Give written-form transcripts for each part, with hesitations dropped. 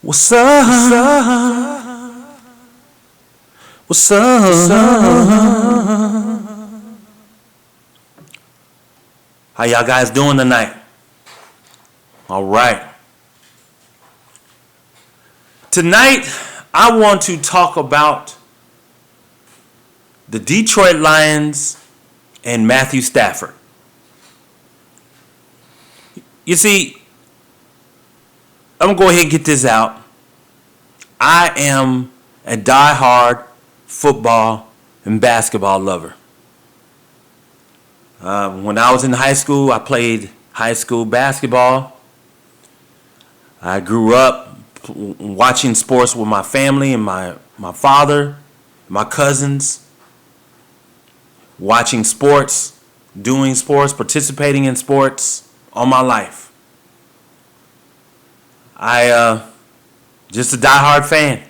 What's up? What's up? How y'all guys doing tonight? All right. Tonight, I want to talk about the Detroit Lions and Matthew Stafford. You see, I'm going to go ahead and get this out. I am a die-hard football and basketball lover. When I was in high school, I played high school basketball. I grew up watching sports with my family and my father, my cousins, watching sports, doing sports, participating in sports all my life. I just a diehard fan.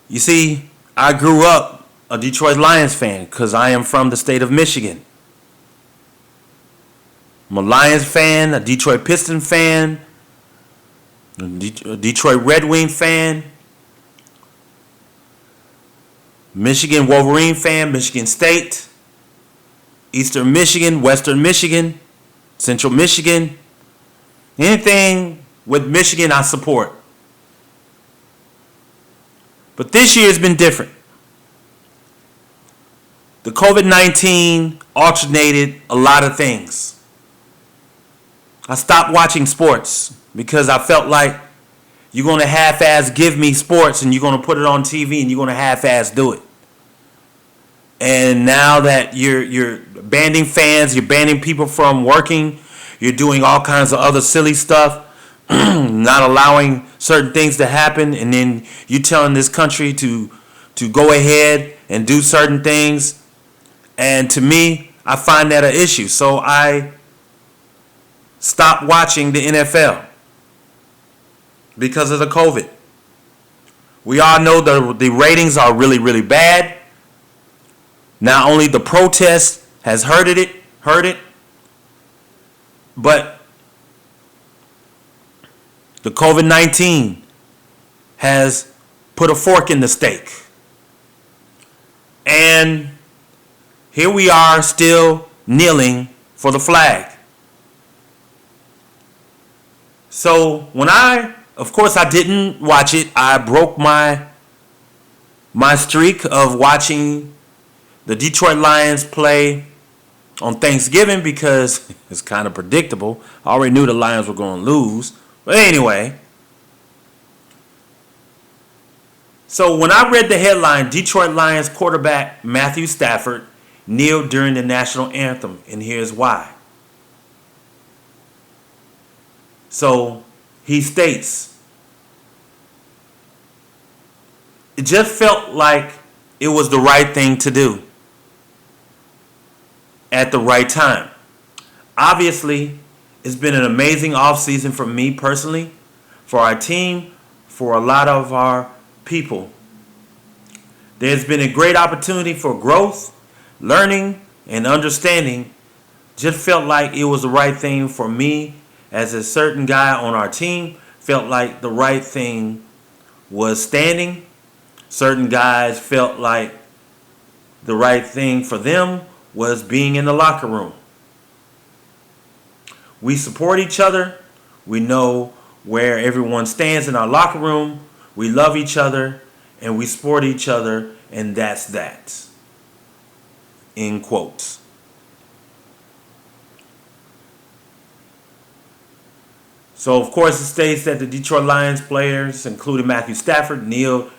You see, I grew up a Detroit Lions fan because I am from the state of Michigan. I'm a Lions fan, a Detroit Pistons fan, a Detroit Red Wing fan, Michigan Wolverine fan, Michigan State, Eastern Michigan, Western Michigan, Central Michigan. Anything with Michigan I support. But this year has been different. The COVID-19 alternated a lot of things. I stopped watching sports because I felt like you're going to half-ass give me sports and you're going to put it on TV and you're going to half-ass do it. And now that you're banning fans, you're banning people from working, you're doing all kinds of other silly stuff, not allowing certain things to happen, and then you're telling this country to go ahead and do certain things. And to me, I find that an issue. So I stopped watching the NFL because of the COVID. We all know the ratings are really, really bad. Not only the protest has hurt it, but the COVID-19 has put a fork in the steak. And here we are still kneeling for the flag. So when of course I didn't watch it. I broke my streak of watching the Detroit Lions play on Thanksgiving because it's kind of predictable. I already knew the Lions were going to lose. But anyway, so when I read the headline, Detroit Lions quarterback Matthew Stafford kneeled during the national anthem, and here's why. So he states, it just felt like it was the right thing to do at the right time. Obviously, it's been an amazing offseason for me personally, for our team, for a lot of our people. There's been a great opportunity for growth, learning, and understanding. Just felt like it was the right thing for me as a certain guy on our team. Felt like the right thing was standing. Certain guys felt like the right thing for them was being in the locker room. We support each other. We know where everyone stands in our locker room. We love each other and we support each other, and that's that. In quotes. So, of course, it states that the Detroit Lions players, including Matthew Stafford, kneeled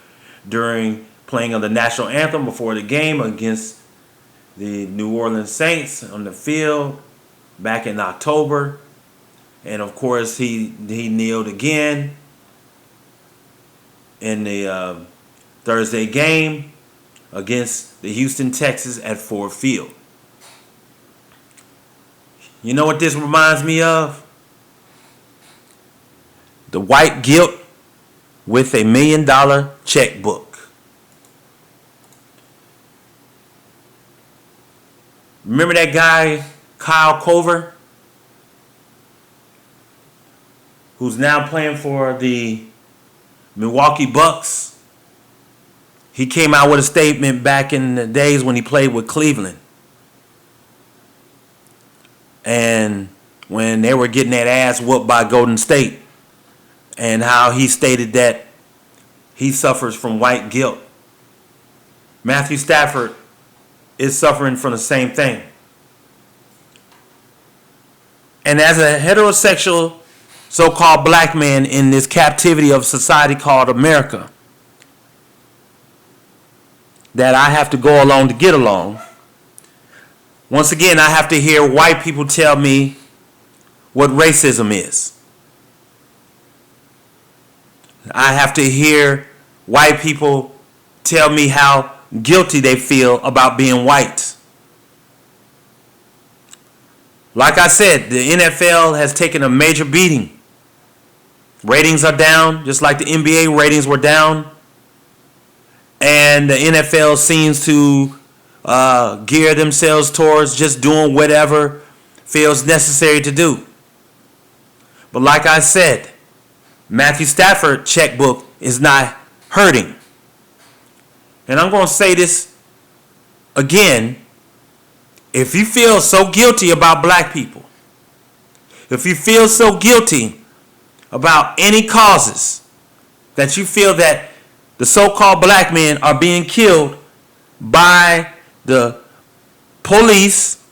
during playing of the national anthem before the game against the New Orleans Saints on the field back in October. And of course he kneeled again in the Thursday game against the Houston Texans at Ford Field. You know what this reminds me of? The white guilt with $1 million checkbook. Remember that guy, Kyle Cover? who's now playing for the Milwaukee Bucks, he came out with a statement back in the days when he played with Cleveland. And when they were getting that ass whooped by Golden State, and how he stated that he suffers from white guilt. Matthew Stafford is suffering from the same thing. And as a heterosexual so-called black man in this captivity of society called America, that I have to go along to get along, once again I have to hear white people tell me what racism is. I have to hear white people tell me how guilty they feel about being white. Like I said, the NFL has taken a major beating. Ratings are down, just like the NBA ratings were down. And the NFL seems to gear themselves towards just doing whatever feels necessary to do. But like I said, Matthew Stafford checkbook is not hurting. And I'm going to say this again. If you feel so guilty about black people, if you feel so guilty about any causes that you feel that the so-called black men are being killed by the police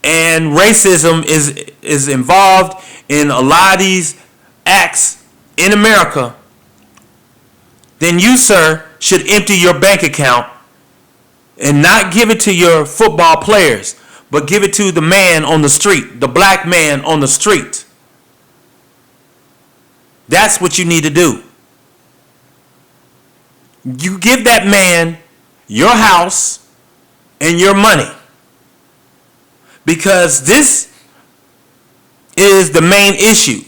and racism is involved in a lot of these acts in America, then you, sir, should empty your bank account and not give it to your football players, but give it to the man on the street, the black man on the street. That's what you need to do. You give that man your house and your money, because this is the main issue.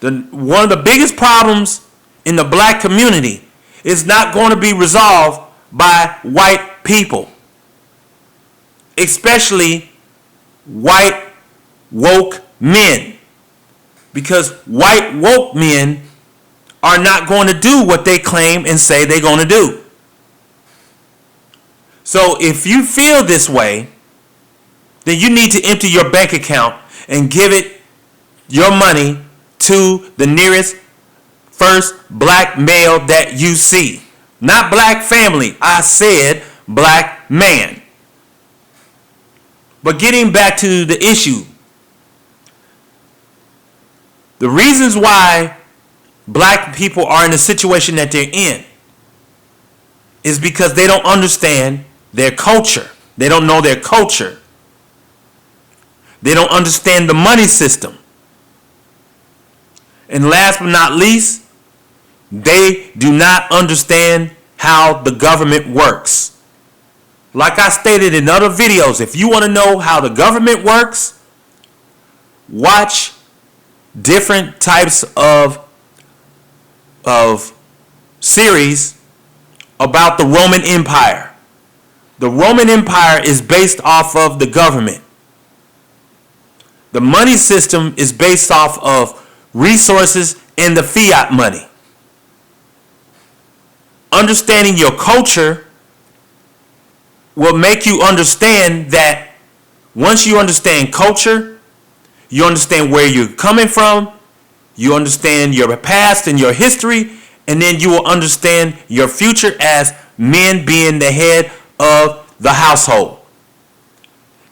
One of the biggest problems in the black community is not going to be resolved by white people, especially white woke men, because white woke men are not going to do what they claim and say they're going to do. So if you feel this way, then you need to empty your bank account and give it your money to the nearest first black male that you see. Not black family. I said black man. But getting back to the issue, the reasons why black people are in the situation that they're in is because they don't understand their culture. They don't know their culture. They don't understand the money system. And last but not least, they do not understand how the government works. Like I stated in other videos, if you want to know how the government works, watch different types of series about the Roman Empire. The Roman Empire is based off of the government. The money system is based off of resources and the fiat money. Understanding your culture will make you understand that once you understand culture, you understand where you're coming from, you understand your past and your history, and then you will understand your future as men being the head of the household.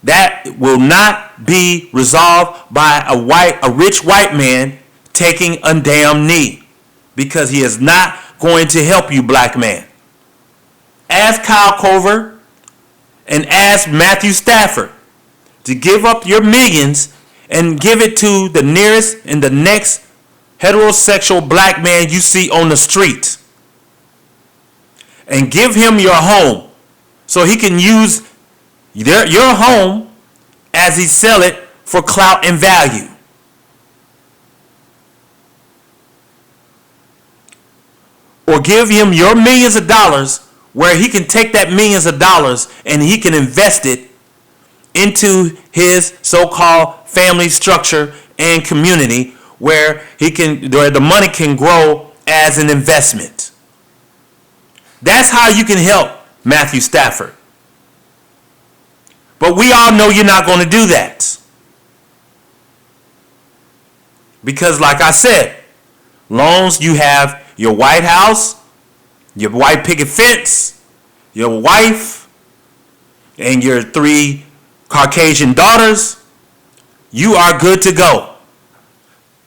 That will not be resolved by a rich white man taking a damn knee, because he is not going to help you, black man. Ask Kyle Cover and ask Matthew Stafford to give up your millions and give it to the nearest and the next heterosexual black man you see on the street. And give him your home so he can use your home as he sell it for clout and value. Or give him your millions of dollars where he can take that millions of dollars and he can invest it into his so-called family structure and community where where the money can grow as an investment. That's how you can help Matthew Stafford. But we all know you're not going to do that. Because like I said, loans, you have your White House, your white picket fence, your wife, and your 3 Caucasian daughters, you are good to go.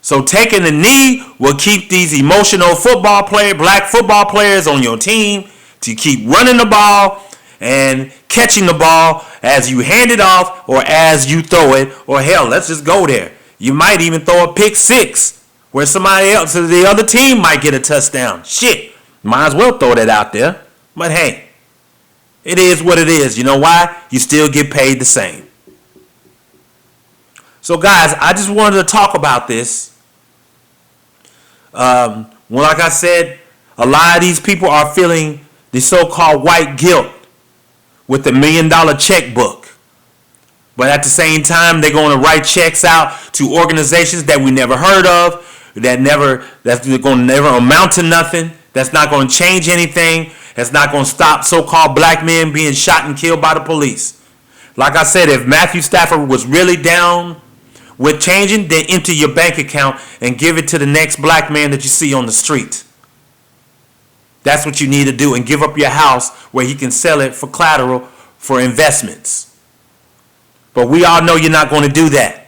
So taking a knee will keep these emotional black football players on your team to keep running the ball and catching the ball as you hand it off or as you throw it, or hell, let's just go there. You might even throw a pick 6 where somebody else, the other team might get a touchdown. Shit, might as well throw that out there. But hey, it is what it is. You know why? You still get paid the same. So guys, I just wanted to talk about this. Well, like I said, a lot of these people are feeling the so-called white guilt with the $1 million checkbook. But at the same time, they're going to write checks out to organizations that we never heard of, that's going to never amount to nothing, that's not going to change anything, that's not going to stop so-called black men being shot and killed by the police. Like I said, if Matthew Stafford was really down with changing, then empty your bank account and give it to the next black man that you see on the street. That's what you need to do, and give up your house where he can sell it for collateral for investments. But we all know you're not going to do that,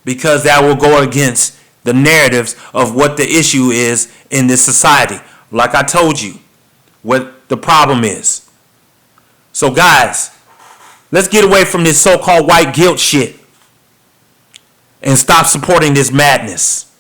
because that will go against the narratives of what the issue is in this society. Like I told you, what the problem is. So guys, let's get away from this so-called white guilt shit and stop supporting this madness.